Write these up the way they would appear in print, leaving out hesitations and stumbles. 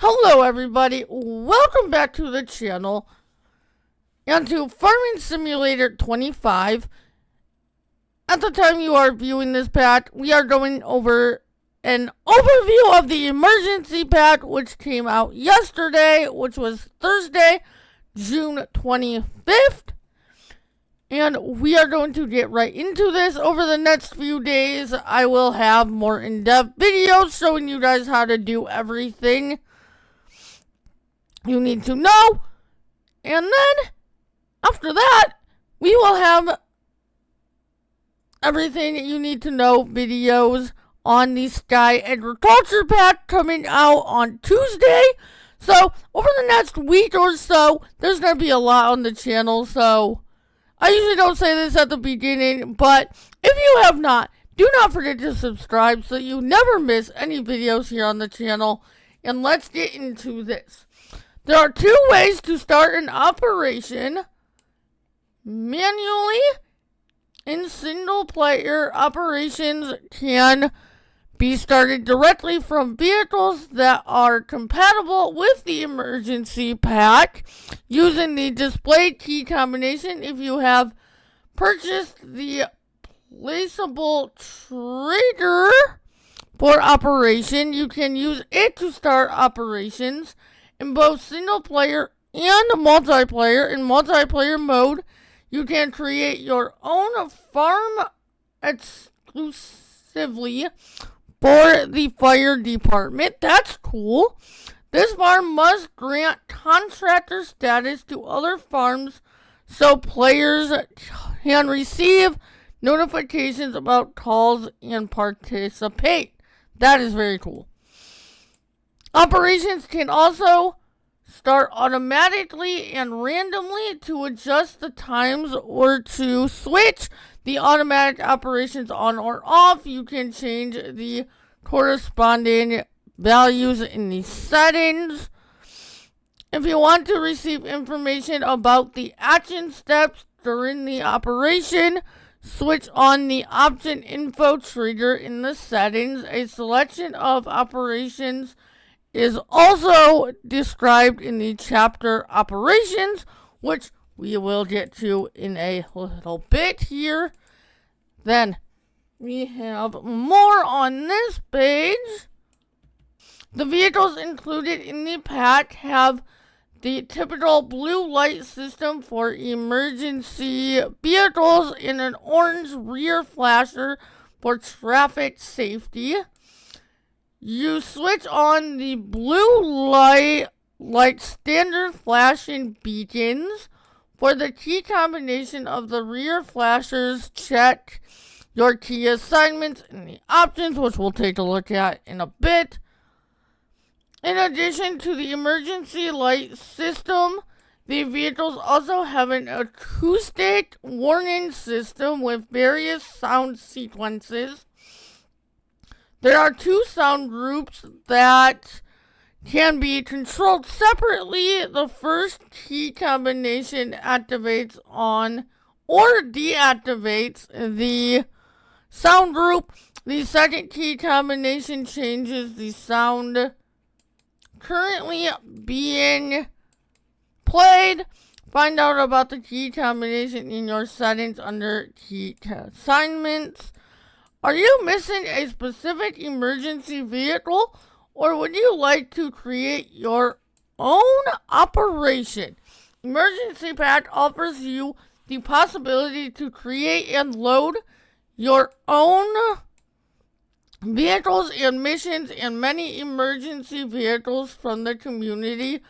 Hello everybody, welcome back to the channel and to Farming Simulator 25. At the time you are viewing this patch, we are going over an overview of the emergency patch which came out yesterday, which was Thursday, June 25th. And we are going to get right into this. Over the next few days, I will have more in-depth videos showing you guys how to do everything you need to know. And then, after that, we will have everything you need to know videos on the Sky Agriculture Pack coming out on Tuesday. So, over the next week or so, there's going to be a lot on the channel, so I usually don't say this at the beginning, but if you have not, do not forget to subscribe so you never miss any videos here on the channel. And let's get into this. There are two ways to start an operation: manually, and single player operations can be started directly from vehicles that are compatible with the emergency pack using the displayed key combination. If you have purchased the placeable trigger for operation, you can use it to start operations in both single player and multiplayer. In multiplayer mode, you can create your own farm exclusively for the fire department. That's cool. This farm must grant contractor status to other farms so players can receive notifications about calls and participate. That is very cool. Operations can also start automatically and randomly. To adjust the times or to switch the automatic operations on or off, you can change the corresponding values in the settings. If you want to receive information about the action steps during the operation, switch on the option info trigger in the settings. A selection of operations is also described in the chapter operations, which we will get to in a little bit here. Then we have more on this page. The vehicles included in the pack have the typical blue light system for emergency vehicles and an orange rear flasher for traffic safety. You switch on the blue light like standard flashing beacons. For the key combination of the rear flashers, check your key assignments in the options, which we'll take a look at in a bit. In addition to the emergency light system, the vehicles also have an acoustic warning system with various sound sequences. There are two sound groups that can be controlled separately. The first key combination activates on or deactivates the sound group. The second key combination changes the sound currently being played. Find out about the key combination in your settings under key assignments. Are you missing a specific emergency vehicle, or would you like to create your own operation? Emergency Pack offers you the possibility to create and load your own vehicles and missions, and many emergency vehicles from the community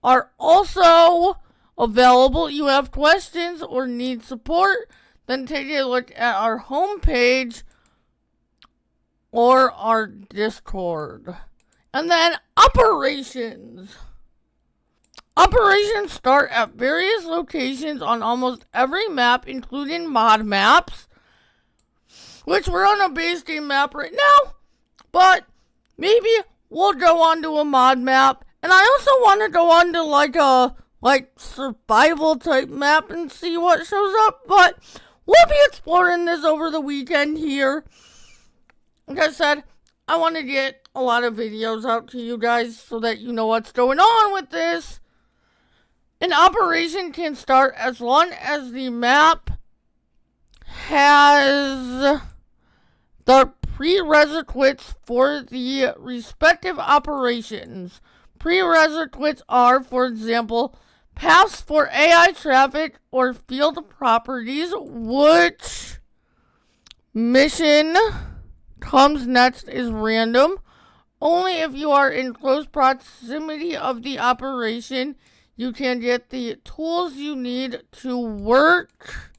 are also available. You have questions or need support, then take a look at our homepage or our Discord. And then operations. Operations start at various locations on almost every map, including mod maps, which we're on a base game map right now, but maybe we'll go on to a mod map. And I also want to go on to like a survival type map and see what shows up, but we'll be exploring this over the weekend here. Like I said, I want to get a lot of videos out to you guys so that you know what's going on with this. An operation can start as long as the map has the prerequisites for the respective operations. Prerequisites are, for example, paths for AI traffic or field properties. Which mission comes next is random. Only if you are in close proximity of the operation, you can get the tools you need to work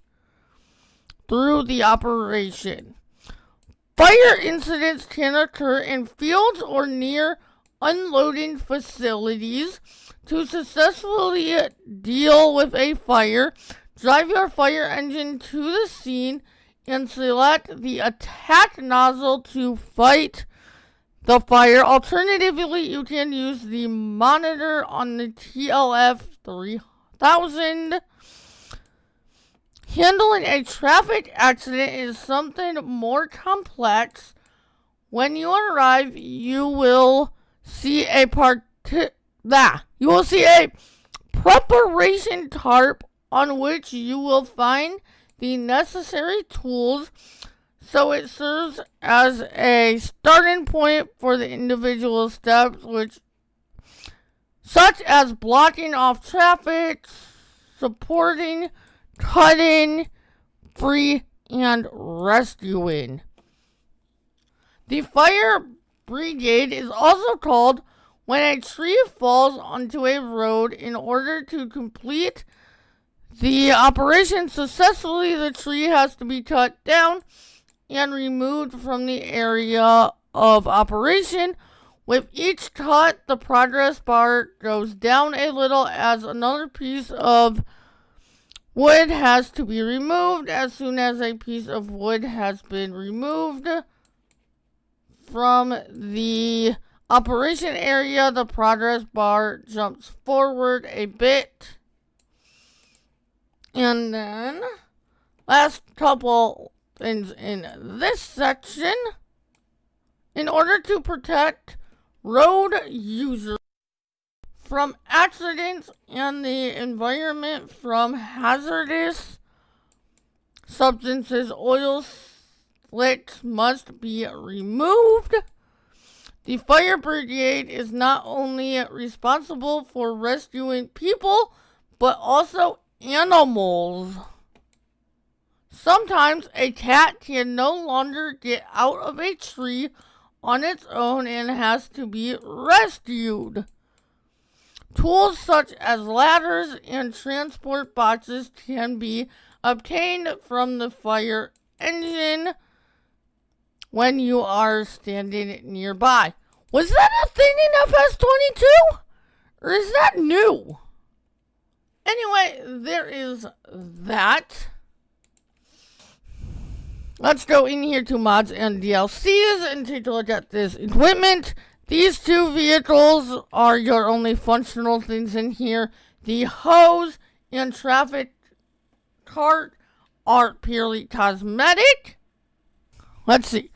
through the operation. Fire incidents can occur in fields or near unloading facilities. To successfully deal with a fire, drive your fire engine to the scene and select the attack nozzle to fight the fire. Alternatively, you can use the monitor on the TLF 3000. Handling a traffic accident is something more complex. When you arrive, you will see a preparation tarp on which you will find the necessary tools, so it serves as a starting point for the individual steps, such as blocking off traffic, supporting, cutting, free, and rescuing. The fire brigade is also called when a tree falls onto a road. In order to complete the operation successfully, the tree has to be cut down and removed from the area of operation. With each cut, the progress bar goes down a little as another piece of wood has to be removed. As soon as a piece of wood has been removed from the operation area, the progress bar jumps forward a bit. And then, last couple things in this section. In order to protect road users from accidents and the environment from hazardous substances, oil slicks must be removed. The fire brigade is not only responsible for rescuing people, but also animals. Sometimes a cat can no longer get out of a tree on its own and has to be rescued. Tools such as ladders and transport boxes can be obtained from the fire engine when you are standing nearby. Was that a thing in FS22? Or is that new? Anyway, there is that. Let's go in here to mods and DLCs and take a look at this equipment. These two vehicles are your only functional things in here. The hose and traffic cart are purely cosmetic. Let's see.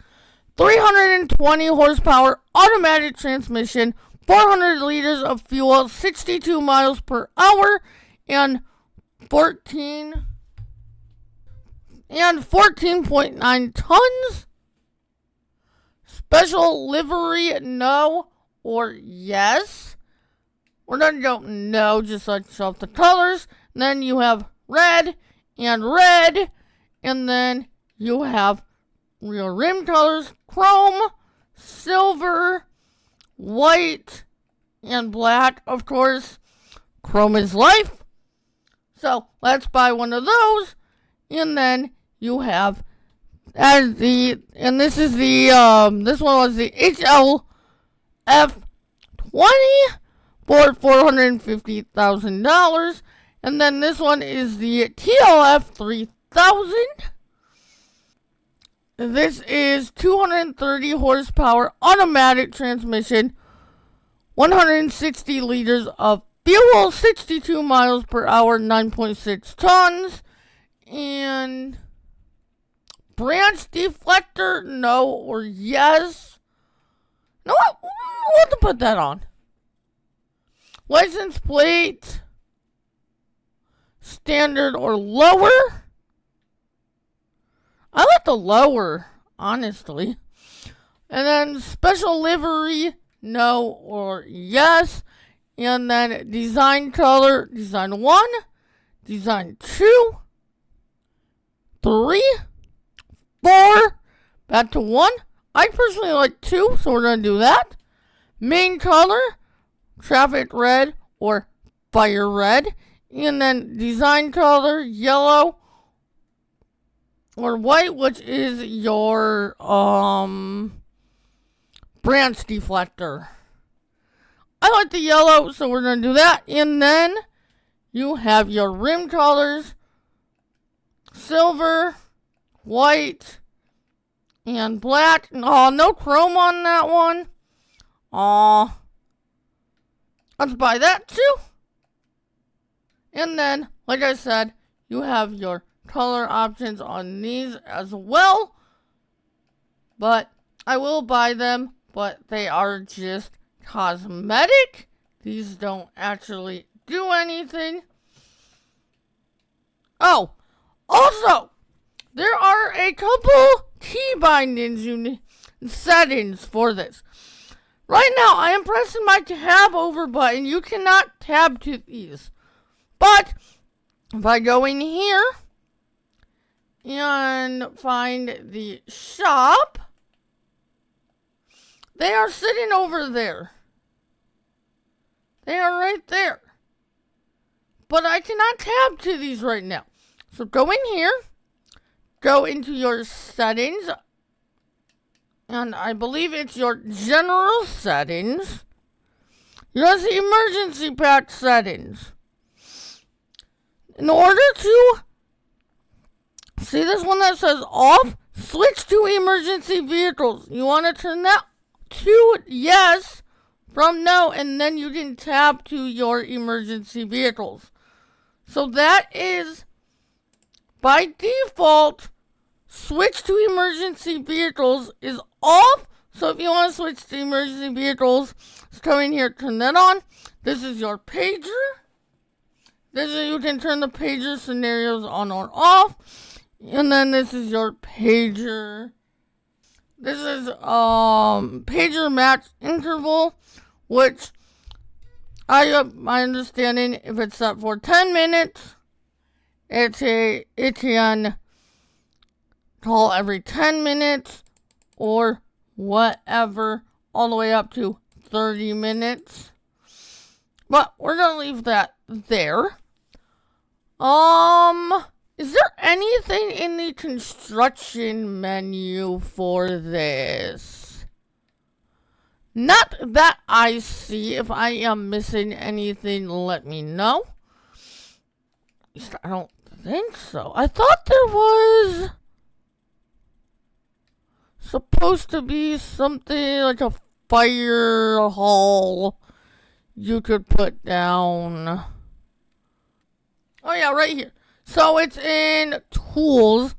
320 horsepower automatic transmission, 400 liters of fuel, 62 miles per hour, and 14.9 tons. Special livery, no or yes. We're going to go no, just like off the colors. And then you have red, and then you have real rim colors, chrome, silver, white, and black. Of course, chrome is life. So let's buy one of those, and then you have this one was the HLF20 for $450,000, and then this one is the TLF 3000. This is 230 horsepower automatic transmission, 160 liters of fuel, 62 miles per hour, 9.6 tons, and branch deflector, no or yes. No, we'll have to put that on. License plate. Standard or lower. I like the lower, honestly. And then special livery, no or yes. And then design color, design 1, design 2, 3, 4, back to 1. I personally like 2, so we're going to do that. Main color, traffic red or fire red. And then design color, yellow or white, which is your branch deflector. I like the yellow, so we're going to do that. And then you have your rim colors, silver, white, and black. Oh, no chrome on that one. Aw. Let's buy that too. And then, like I said, you have your color options on these as well. But I will buy them, but they are just cosmetic. These don't actually do anything. Oh, also, there are a couple key bindings settings for this. Right now, I am pressing my tab over button. You cannot tab to these. But if I go in here and find the shop, they are sitting over there. They are right there. But I cannot tab to these right now. So go in here, go into your settings, and I believe it's your general settings. Here's the emergency pack settings. In order to see this one that says off, switch to emergency vehicles. You want to turn that to yes from no, and then you can tab to your emergency vehicles. So that is, by default, switch to emergency vehicles is off. So if you want to switch to emergency vehicles, just come in here, turn that on. This is your pager. This is, you can turn the pager scenarios on or off. And then this is your pager. This is pager match interval, which my understanding, if it's set for 10 minutes, it can call every 10 minutes or whatever, all the way up to 30 minutes. But we're gonna leave that there. Is there anything in the construction menu for this? Not that I see. If I am missing anything, let me know. At least I don't think so. I thought there was supposed to be something like a fire hall you could put down. Oh yeah, right here. So it's in tools.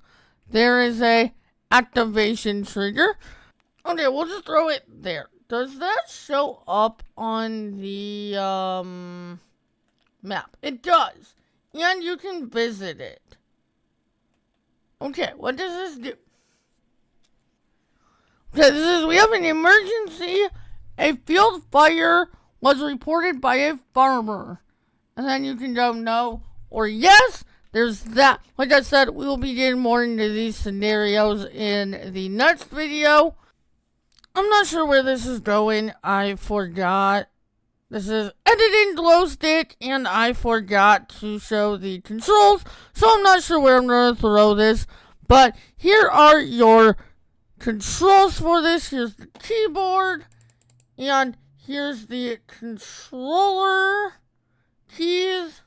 There is a activation trigger. Okay, we'll just throw it there. Does that show up on the map? It does. And you can visit it. Okay, what does this do? Okay, this is, we have an emergency. A field fire was reported by a farmer. And then you can go no or yes. There's that. Like I said, we will be getting more into these scenarios in the next video. I'm not sure where this is going. I forgot. This is editing glow stick, and I forgot to show the controls. So I'm not sure where I'm going to throw this. But here are your controls for this. Here's the keyboard. And here's the controller keys.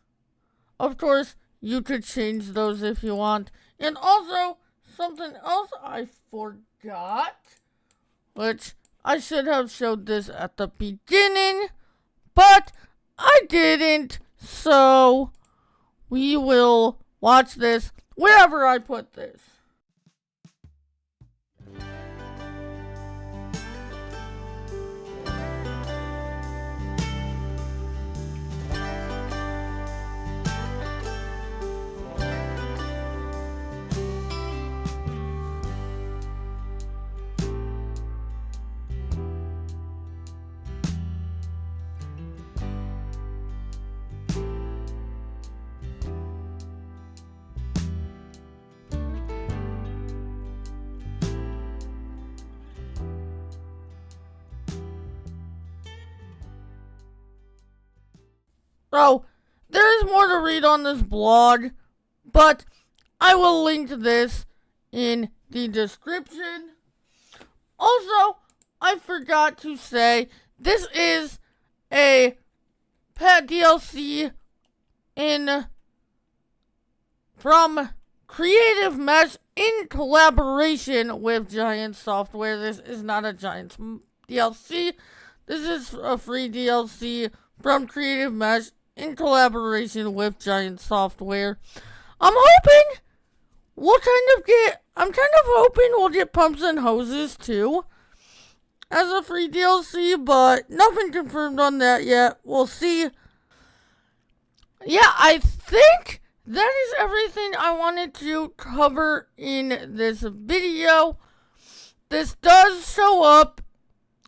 Of course, you could change those if you want. And also, something else I forgot, which I should have showed this at the beginning, but I didn't. So, we will watch this wherever I put this. So, there is more to read on this blog, but I will link this in the description. Also, I forgot to say, this is a pet DLC from Creative Mesh in collaboration with Giant Software. This is not a Giant DLC. This is a free DLC from Creative Mesh in collaboration with Giant Software. I'm kind of hoping we'll get Pumps and Hoses too as a free DLC, but nothing confirmed on that yet. We'll see. Yeah, I think that is everything I wanted to cover in this video. This does show up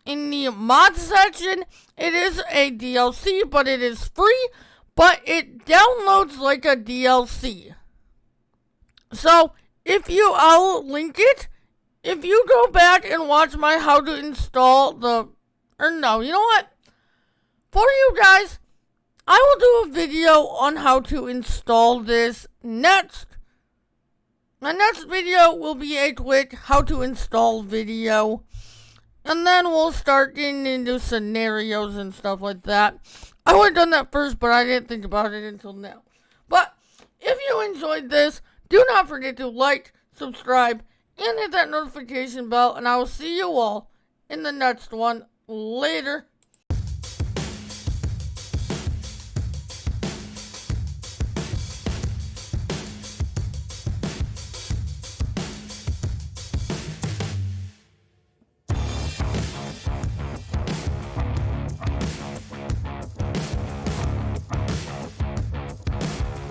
in the mod section. It is a DLC, but it is free, but it downloads like a DLC. So, I'll link it. If you go back and watch my how to install you know what? For you guys, I will do a video on how to install this next. My next video will be a quick how to install video. And then we'll start getting into scenarios and stuff like that. I would have done that first, but I didn't think about it until now. But if you enjoyed this, do not forget to like, subscribe, and hit that notification bell. And I will see you all in the next one. Later.